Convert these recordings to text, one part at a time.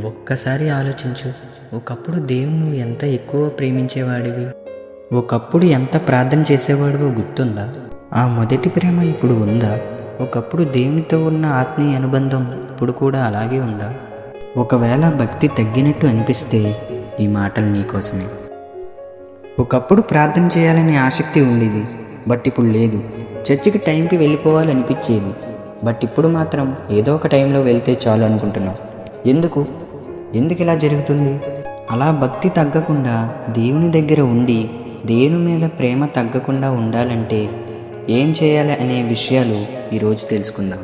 ఒక్కసారి ఆలోచించు. ఒకప్పుడు దేవుణ్ణి ఎంత ఎక్కువ ప్రేమించేవాడివి, ఒకప్పుడు ఎంత ప్రార్థన చేసేవాడివో గుర్తుందా? ఆ మొదటి ప్రేమ ఇప్పుడు ఉందా? ఒకప్పుడు దేవునితో ఉన్న ఆత్మీయ అనుబంధం ఇప్పుడు కూడా అలాగే ఉందా? ఒకవేళ భక్తి తగ్గినట్టు అనిపిస్తే ఈ మాటలు నీకోసమే. ఒకప్పుడు ప్రార్థన చేయాలనే ఆసక్తి ఉండేది, బట్ ఇప్పుడు లేదు. చర్చికి టైంకి వెళ్ళిపోవాలనిపించేది, బట్ ఇప్పుడు మాత్రం ఏదో ఒక టైంలో వెళ్తే చాలు అనుకుంటున్నాం. ఎందుకు ఇలా జరుగుతుంది? అలా భక్తి తగ్గకుండా దేవుని దగ్గర ఉండి దేవుని మీద ప్రేమ తగ్గకుండా ఉండాలంటే ఏం చేయాలి అనే విషయాలు ఈరోజు తెలుసుకుందాం.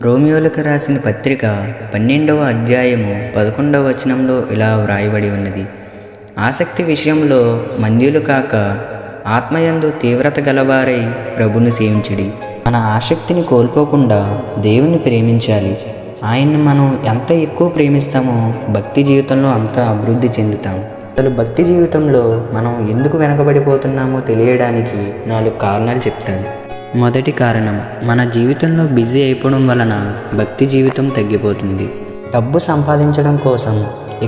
రోమియోలకు రాసిన పత్రిక 12వ అధ్యాయము 11వ వచనంలో ఇలా వ్రాయబడి ఉన్నది: ఆసక్తి విషయంలో మంద్యులు కాక ఆత్మయందు తీవ్రత గలవారై ప్రభుని సేవించడి. మన ఆసక్తిని కోల్పోకుండా దేవుని ప్రేమించాలి. ఆయన్ని మనం ఎంత ఎక్కువ ప్రేమిస్తామో భక్తి జీవితంలో అంత అభివృద్ధి చెందుతాం. అసలు భక్తి జీవితంలో మనం ఎందుకు వెనకబడిపోతున్నామో తెలియడానికి 4 కారణాలు చెప్తాను. మొదటి కారణం, మన జీవితంలో బిజీ అయిపోవడం వలన భక్తి జీవితం తగ్గిపోతుంది. డబ్బు సంపాదించడం కోసం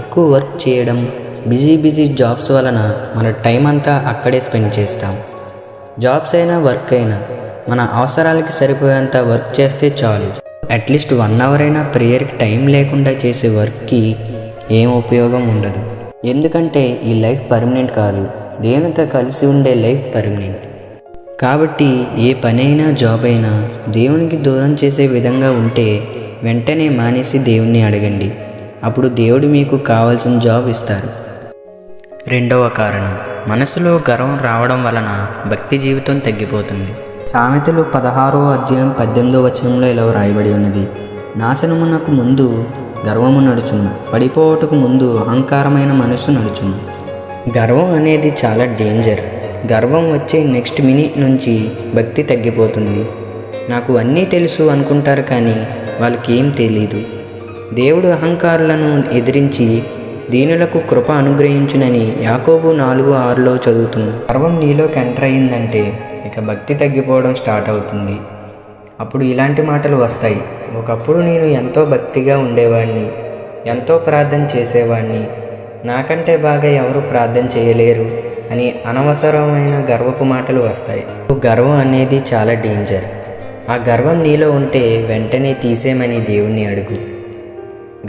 ఎక్కువ వర్క్ చేయడం, బిజీ జాబ్స్ వలన మన టైం అంతా అక్కడే స్పెండ్ చేస్తాం. జాబ్స్ అయినా వర్క్ అయినా మన అవసరాలకి సరిపోయేంత వర్క్ చేస్తే చాలు. అట్లీస్ట్ 1 అవర్ అయినా ప్రేయర్కి టైం లేకుండా చేసే వర్క్కి ఏం ఉపయోగం ఉండదు. ఎందుకంటే ఈ లైఫ్ పర్మనెంట్ కాదు, దేవునితో కలిసి ఉండే లైఫ్ పర్మనెంట్. కాబట్టి ఏ పనైనా జాబ్ అయినా దేవునికి దూరం చేసే విధంగా ఉంటే వెంటనే మానేసి దేవుణ్ణి అడగండి. అప్పుడు దేవుడు మీకు కావాల్సిన జాబ్ ఇస్తారు. రెండవ కారణం, మనసులో గర్వం రావడం వలన భక్తి జీవితం తగ్గిపోతుంది. సామెతలు 16వ అధ్యాయం 18వ వచనంలో ఇలా రాయబడి ఉన్నది: నాశనమునకు ముందు గర్వము నడుచును, పడిపోవటకు ముందు అహంకారమైన మనసు నడుచును. గర్వం అనేది చాలా డేంజర్. గర్వం వచ్చే నెక్స్ట్ మినిట్ నుంచి భక్తి తగ్గిపోతుంది. నాకు అన్నీ తెలుసు అనుకుంటారు, కానీ వాళ్ళకి ఏం తెలీదు. దేవుడు అహంకారులను ఎదిరించి దీనులకు కృప అనుగ్రహించునని యాకోబు 4:6లో చదువుతున్నాం. గర్వం నీలోకి ఎంటర్ అయిందంటే ఇక భక్తి తగ్గిపోవడం స్టార్ట్ అవుతుంది. అప్పుడు ఇలాంటి మాటలు వస్తాయి: ఒకప్పుడు నేను ఎంతో భక్తిగా ఉండేవాడిని, ఎంతో ప్రార్థన చేసేవాడిని, నాకంటే బాగా ఎవరు ప్రార్థన చేయలేరు అని అనవసరమైన గర్వపు మాటలు వస్తాయి. గర్వం అనేది చాలా డేంజర్. ఆ గర్వం నీలో ఉంటే వెంటనే తీసేయమని దేవుణ్ణి అడుగు.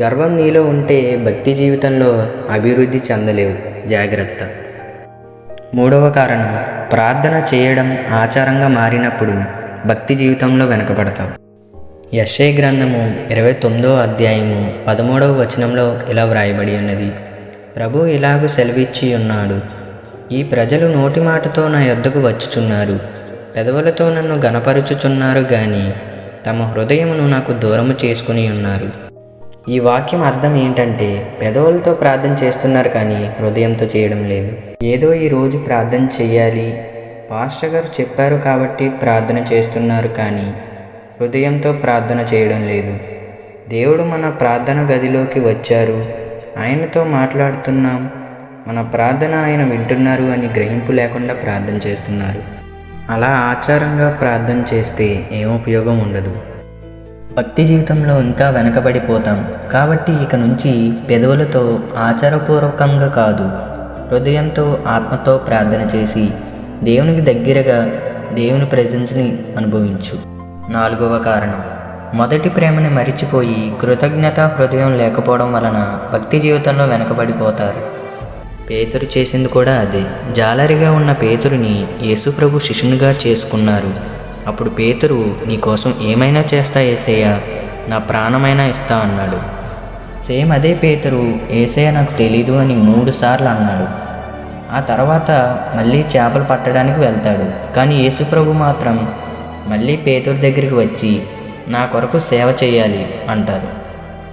గర్వం నీలో ఉంటే భక్తి జీవితంలో అభివృద్ధి చెందలేవు, జాగ్రత్త. మూడవ కారణం, ప్రార్థన చేయడం ఆచారంగా మారినప్పుడు భక్తి జీవితంలో వెనకబడతాం. యెషయా గ్రంథము 29వ అధ్యాయము 13వ వచనంలో ఇలా వ్రాయబడి ఉన్నది: ప్రభు ఇలాగు సెలవిచ్చి ఉన్నాడు, ఈ ప్రజలు నోటి మాటతో నా యొద్దకు వచ్చుచున్నారు, పెదవులతో నన్ను గణపరుచుచున్నారు గాని తమ హృదయమును నాకు దూరము చేసుకుని ఉన్నారు. ఈ వాక్యం అర్థం ఏంటంటే, పెదవులతో ప్రార్థన చేస్తున్నారు కానీ హృదయంతో చేయడం లేదు. ఏదో ఈరోజు ప్రార్థన చెయ్యాలి, పాస్టర్ గారు చెప్పారు కాబట్టి ప్రార్థన చేస్తున్నారు, కానీ హృదయంతో ప్రార్థన చేయడం లేదు. దేవుడు మన ప్రార్థన గదిలోకి వచ్చారు, ఆయనతో మాట్లాడుతున్నాం, మన ప్రార్థన ఆయన వింటున్నారు అని గ్రహింపు లేకుండా ప్రార్థన చేస్తున్నారు. అలా ఆచారంగా ప్రార్థన చేస్తే ఏం ఉపయోగం ఉండదు. భక్తి జీవితంలో ఇంకా వెనకబడిపోతాం. కాబట్టి ఇక నుంచి పెదవులతో ఆచారపూర్వకంగా కాదు, హృదయంతో ఆత్మతో ప్రార్థన చేసి దేవునికి దగ్గరగా దేవుని ప్రెజెన్స్ని అనుభవించు. 4వ కారణం, మొదటి ప్రేమని మరిచిపోయి కృతజ్ఞత హృదయం లేకపోవడం వలన భక్తి జీవితంలో వెనకబడిపోతారు. పేతురు చేసింది కూడా అదే. జాలరిగా ఉన్న పేతురుని యేసుప్రభు శిష్యునిగా చేసుకున్నారు. అప్పుడు పేతురు, నీకోసం ఏమైనా చేస్తా యేసయ్య, నా ప్రాణమైనా ఇస్తా అన్నాడు. సేమ్ అదే పేతురు, యేసయ్య నాకు తెలీదు అని 3 సార్లు అన్నాడు. ఆ తర్వాత మళ్ళీ చేపలు పట్టడానికి వెళ్తాడు. కానీ యేసుప్రభు మాత్రం మళ్ళీ పేతురు దగ్గరికి వచ్చి నా కొరకు సేవ చేయాలి అంటారు.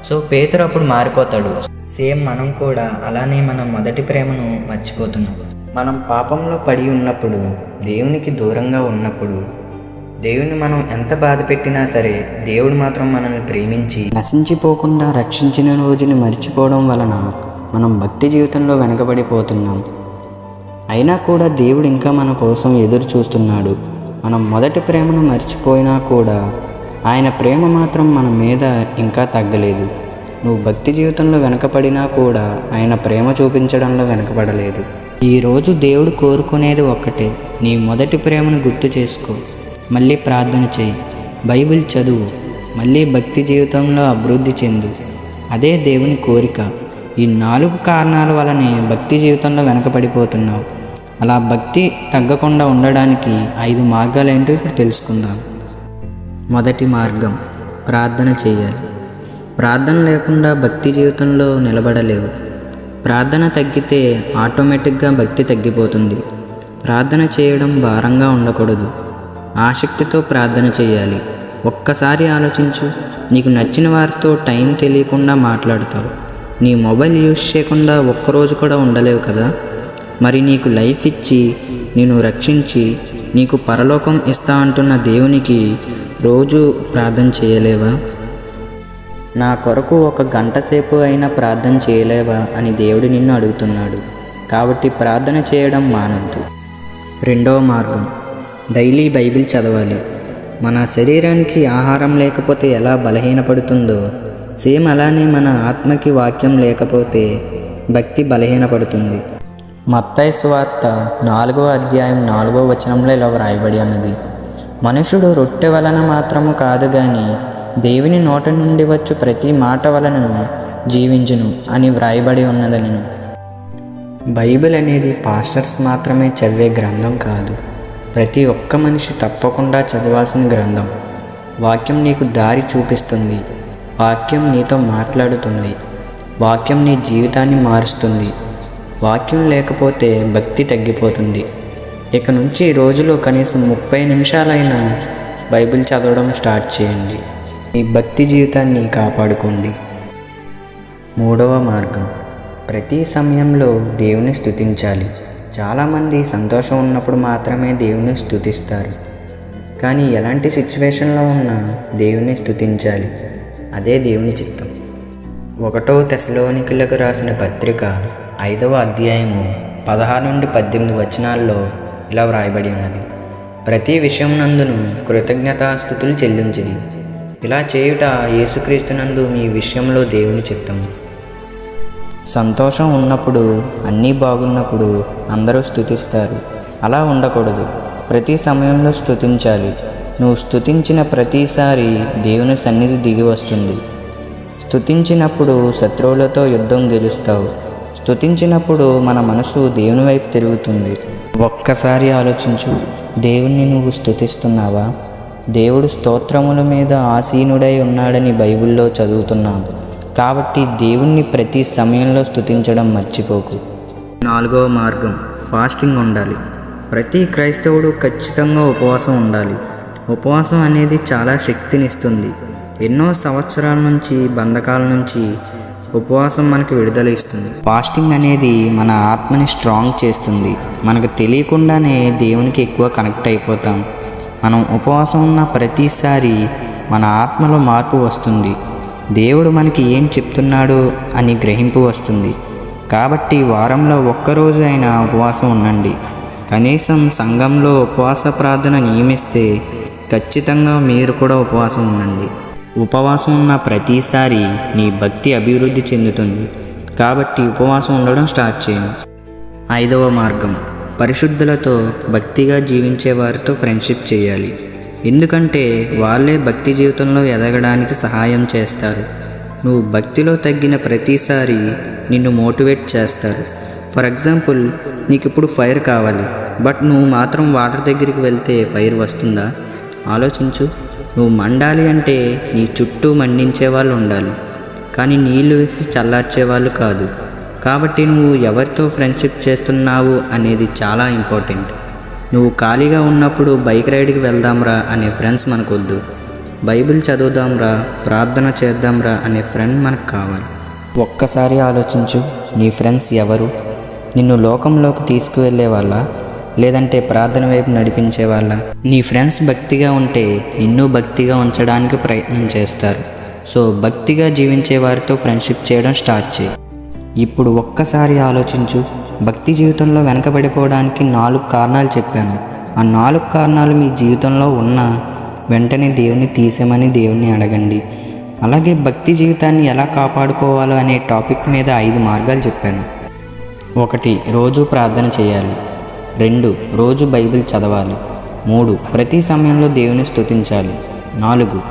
సో పేతురు అప్పుడు మారిపోతాడు. సేమ్ మనం కూడా అలానే మన మొదటి ప్రేమను మర్చిపోతున్నాం. మనం పాపంలో పడి ఉన్నప్పుడు, దేవునికి దూరంగా ఉన్నప్పుడు, దేవుని మనం ఎంత బాధ పెట్టినా సరే దేవుడు మాత్రం మనల్ని ప్రేమించి నశించిపోకుండా రక్షించిన రోజుని మర్చిపోవడం వలన మనం భక్తి జీవితంలో వెనకబడిపోతున్నాం. అయినా కూడా దేవుడు ఇంకా మన కోసం ఎదురు చూస్తున్నాడు. మనం మొదటి ప్రేమను మర్చిపోయినా కూడా ఆయన ప్రేమ మాత్రం మన మీద ఇంకా తగ్గలేదు. నువ్వు భక్తి జీవితంలో వెనకపడినా కూడా ఆయన ప్రేమ చూపించడంలో వెనకపడలేదు. ఈరోజు దేవుడు కోరుకునేది ఒక్కటే, నీ మొదటి ప్రేమను గుర్తు చేసుకో, మళ్ళీ ప్రార్థన చేయి, బైబిల్ చదువు, మళ్ళీ భక్తి జీవితంలో అభివృద్ధి చెందు. అదే దేవుని కోరిక. ఈ 4 కారణాల వలనే భక్తి జీవితంలో వెనకపడిపోతున్నావు. అలా భక్తి తగ్గకుండా ఉండడానికి 5 మార్గాలు ఏంటో ఇప్పుడు తెలుసుకుందాం. మొదటి మార్గం, ప్రార్థన చేయాలి. ప్రార్థన లేకుండా భక్తి జీవితంలో నిలబడలేవు. ప్రార్థన తగ్గితే ఆటోమేటిక్గా భక్తి తగ్గిపోతుంది. ప్రార్థన చేయడం భారంగా ఉండకూడదు, ఆసక్తితో ప్రార్థన చేయాలి. ఒక్కసారి ఆలోచించు, నీకు నచ్చిన వారితో టైం తెలియకుండా మాట్లాడతావు. నీ మొబైల్ యూజ్ చేయకుండా ఒక్కరోజు కూడా ఉండలేవు కదా. మరి నీకు లైఫ్ ఇచ్చి, నిన్ను రక్షించి, నీకు పరలోకం ఇస్తా అంటున్న దేవునికి రోజు ప్రార్థన చేయలేవా? నా కొరకు 1 గంట సేపు అయినా ప్రార్థన చేయలేవా అని దేవుడు నిన్ను అడుగుతున్నాడు. కాబట్టి ప్రార్థన చేయడం మానొద్దు. రెండవ మార్గం, డైలీ బైబిల్ చదవాలి. మన శరీరానికి ఆహారం లేకపోతే ఎలా బలహీనపడుతుందో, సేమ్ అలానే మన ఆత్మకి వాక్యం లేకపోతే భక్తి బలహీనపడుతుంది. మత్తయి సువార్త 4వ అధ్యాయం 4వ వచనంలో ఇలా వ్రాయబడి ఉన్నది, మనుషుడు రొట్టె వలన మాత్రము కాదు గాని దేవుని నోట నుండి వచ్చు ప్రతి మాట వలనను జీవించును అని వ్రాయబడి ఉన్నదని. బైబిల్ అనేది పాస్టర్స్ మాత్రమే చదివే గ్రంథం కాదు, ప్రతి ఒక్క మనిషి తప్పకుండా చదవాల్సిన గ్రంథం. వాక్యం నీకు దారి చూపిస్తుంది, వాక్యం నీతో మాట్లాడుతుంది, వాక్యం నీ జీవితాన్ని మారుస్తుంది. వాక్యం లేకపోతే భక్తి తగ్గిపోతుంది. ఇక నుంచి రోజులో కనీసం 30 నిమిషాలైనా బైబిల్ చదవడం స్టార్ట్ చేయండి. మీ భక్తి జీవితాన్ని కాపాడుకోండి. మూడవ మార్గం, ప్రతి సమయంలో దేవుని స్తుతించాలి. చాలామంది సంతోషం ఉన్నప్పుడు మాత్రమే దేవుని స్తుతిస్తారు, కానీ ఎలాంటి సిచ్యువేషన్లో ఉన్నా దేవుని స్తుతించాలి. అదే దేవుని చిత్తం. 1వ తెస్సలోనికీయులకు రాసిన పత్రిక 5వ అధ్యాయము 16 నుండి 18 వచనాల్లో ఇలా వ్రాయబడి ఉన్నది, ప్రతి విషయం నందును కృతజ్ఞతాస్తుతులు చెల్లించుడి. ఇలా చేయుట యేసుక్రీస్తునందు మీ విషయంలో దేవుని చిత్తము. సంతోషం ఉన్నప్పుడు, అన్నీ బాగున్నప్పుడు అందరూ స్తుతిస్తారు. అలా ఉండకూడదు. ప్రతి సమయంలో స్తుతించాలి. నువ్వు స్తుతించిన ప్రతిసారి దేవుని సన్నిధి దిగి వస్తుంది. స్తుతించినప్పుడు శత్రువులతో యుద్ధం గెలుస్తావు. స్తుతించినప్పుడు మన మనసు దేవుని వైపు తిరుగుతుంది. ఒక్కసారి ఆలోచించు, దేవుణ్ణి నువ్వు స్తుతిస్తున్నావా? దేవుడు స్తోత్రముల మీద ఆసీనుడై ఉన్నాడని బైబిల్లో చదువుతున్నాం. కాబట్టి దేవుణ్ణి ప్రతి సమయంలో స్తుతించడం మర్చిపోకు. 4వ మార్గం, ఫాస్టింగ్ ఉండాలి. ప్రతి క్రైస్తవుడు ఖచ్చితంగా ఉపవాసం ఉండాలి. ఉపవాసం అనేది చాలా శక్తినిస్తుంది. ఎన్నో సంవత్సరాల నుంచి, బంధకాల నుంచి ఉపవాసం మనకు విడుదల ఇస్తుంది. ఫాస్టింగ్ అనేది మన ఆత్మని స్ట్రాంగ్ చేస్తుంది. మనకు తెలియకుండానే దేవునికి ఎక్కువ కనెక్ట్ అయిపోతాం. మనం ఉపవాసం ఉన్న ప్రతిసారి మన ఆత్మలో మార్పు వస్తుంది. దేవుడు మనకి ఏం చెప్తున్నాడో అని గ్రహింపు వస్తుంది. కాబట్టి వారంలో ఒక్కరోజు అయినా ఉపవాసం ఉండండి. కనీసం సంఘంలో ఉపవాస ప్రార్థన నియమిస్తే ఖచ్చితంగా మీరు కూడా ఉపవాసం ఉండండి. ఉపవాసం ఉన్న ప్రతిసారి నీ భక్తి అభివృద్ధి చెందుతుంది. కాబట్టి ఉపవాసం ఉండడం స్టార్ట్ చేయండి. 5వ మార్గం, పరిశుద్ధులతో భక్తిగా జీవించే వారితో ఫ్రెండ్షిప్ చేయాలి. ఎందుకంటే వాళ్ళే భక్తి జీవితంలో ఎదగడానికి సహాయం చేస్తారు. నువ్వు భక్తిలో తగ్గిన ప్రతిసారి నిన్ను మోటివేట్ చేస్తారు. ఫర్ ఎగ్జాంపుల్, నీకు ఇప్పుడు ఫైర్ కావాలి, బట్ నువ్వు మాత్రం వాటర్ దగ్గరికి వెళ్తే ఫైర్ వస్తుందా? ఆలోచించు. నువ్వు మండాలి అంటే నీ చుట్టూ మండించే వాళ్ళు ఉండాలి, కానీ నీళ్లు వేసి చల్లార్చే వాళ్ళు కాదు. కాబట్టి నువ్వు ఎవరితో ఫ్రెండ్షిప్ చేస్తున్నావు అనేది చాలా ఇంపార్టెంట్. నువ్వు ఖాళీగా ఉన్నప్పుడు బైక్ రైడ్కి వెళ్దాంరా అనే ఫ్రెండ్స్ మనకొద్దు. బైబిల్ చదువుదాంరా, ప్రార్థన చేద్దాంరా అనే ఫ్రెండ్ మనకు కావాలి. ఒక్కసారి ఆలోచించు, నీ ఫ్రెండ్స్ ఎవరు? నిన్ను లోకంలోకి తీసుకువెళ్ళే వాళ్ళ, లేదంటే ప్రార్థన వైపు నడిపించే వాళ్ళ? నీ ఫ్రెండ్స్ భక్తిగా ఉంటే నిన్ను భక్తిగా ఉంచడానికి ప్రయత్నం చేస్తారు. సో భక్తిగా జీవించే వారితో ఫ్రెండ్షిప్ చేయడం స్టార్ట్ చేయి. ఇప్పుడు ఒక్కసారి ఆలోచించు, భక్తి జీవితంలో వెనకబడిపోవడానికి 4 కారణాలు చెప్పాను. ఆ 4 కారణాలు మీ జీవితంలో ఉన్న వెంటనే దేవుని తీసేమని దేవుణ్ణి అడగండి. అలాగే భక్తి జీవితాన్ని ఎలా కాపాడుకోవాలో అనే టాపిక్ మీద 5 మార్గాలు చెప్పాను. 1. రోజు ప్రార్థన చేయాలి. 2. రోజు బైబిల్ చదవాలి. 3. ప్రతి సమయంలో దేవుని స్తుతించాలి. 4.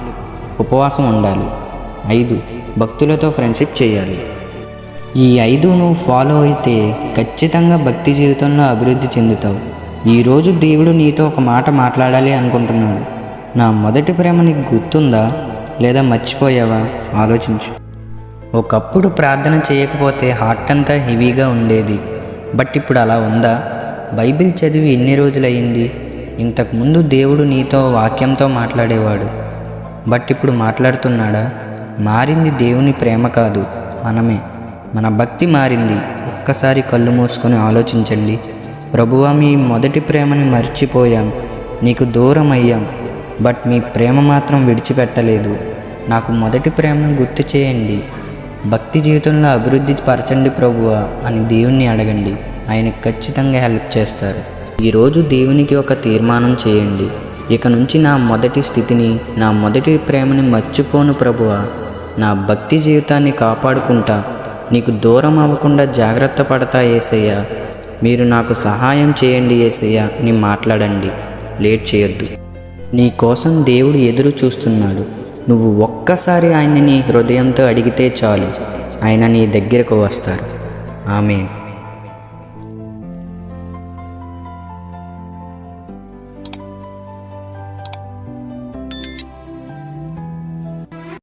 ఉపవాసం ఉండాలి. 5. భక్తులతో ఫ్రెండ్షిప్ చేయాలి. ఈ 5 నువ్వు ఫాలో అయితే ఖచ్చితంగా భక్తి జీవితంలో అభివృద్ధి చెందుతావు. ఈరోజు దేవుడు నీతో ఒక మాట మాట్లాడాలి అనుకుంటున్నాడు. నా మొదటి ప్రేమ నీకు గుర్తుందా లేదా మర్చిపోయావా? ఆలోచించు. ఒకప్పుడు ప్రార్థన చేయకపోతే హార్ట్ అంతా హెవీగా ఉండేది. బట్ ఇప్పుడు అలా ఉందా? బైబిల్ చదివి ఎన్ని రోజులయ్యింది? ఇంతకుముందు దేవుడు నీతో వాక్యంతో మాట్లాడేవాడు. బట్ ఇప్పుడు మాట్లాడుతున్నాడా? మారింది దేవుని ప్రేమ కాదు, మనమే. మన భక్తి మారింది. ఒక్కసారి కళ్ళు మూసుకొని ఆలోచించండి. ప్రభువా, మీ మొదటి ప్రేమని మర్చిపోయాం, నీకు దూరం అయ్యాం. బట్ మీ ప్రేమ మాత్రం విడిచిపెట్టలేదు. నాకు మొదటి ప్రేమను గుర్తు చేయండి. భక్తి జీవితంలో అభివృద్ధి పరచండి ప్రభువా అని దేవుణ్ణి అడగండి. ఆయన ఖచ్చితంగా హెల్ప్ చేస్తారు. ఈరోజు దేవునికి ఒక తీర్మానం చేయండి. ఇక నుంచి నా మొదటి స్థితిని, నా మొదటి ప్రేమని మర్చిపోను ప్రభువా. నా భక్తి జీవితాన్ని కాపాడుకుంటా, నీకు దూరం అవ్వకుండా జాగ్రత్త పడతా యేసయ్యా. మీరు నాకు సహాయం చేయండి యేసయ్యా అని మాట్లాడండి. లేట్ చేయొద్దు. నీ కోసం దేవుడు ఎదురు చూస్తున్నాడు. నువ్వు ఒక్కసారి ఆయన్ని నీ హృదయంతో అడిగితే చాలు, ఆయన నీ దగ్గరకు వస్తారు. ఆమేన్.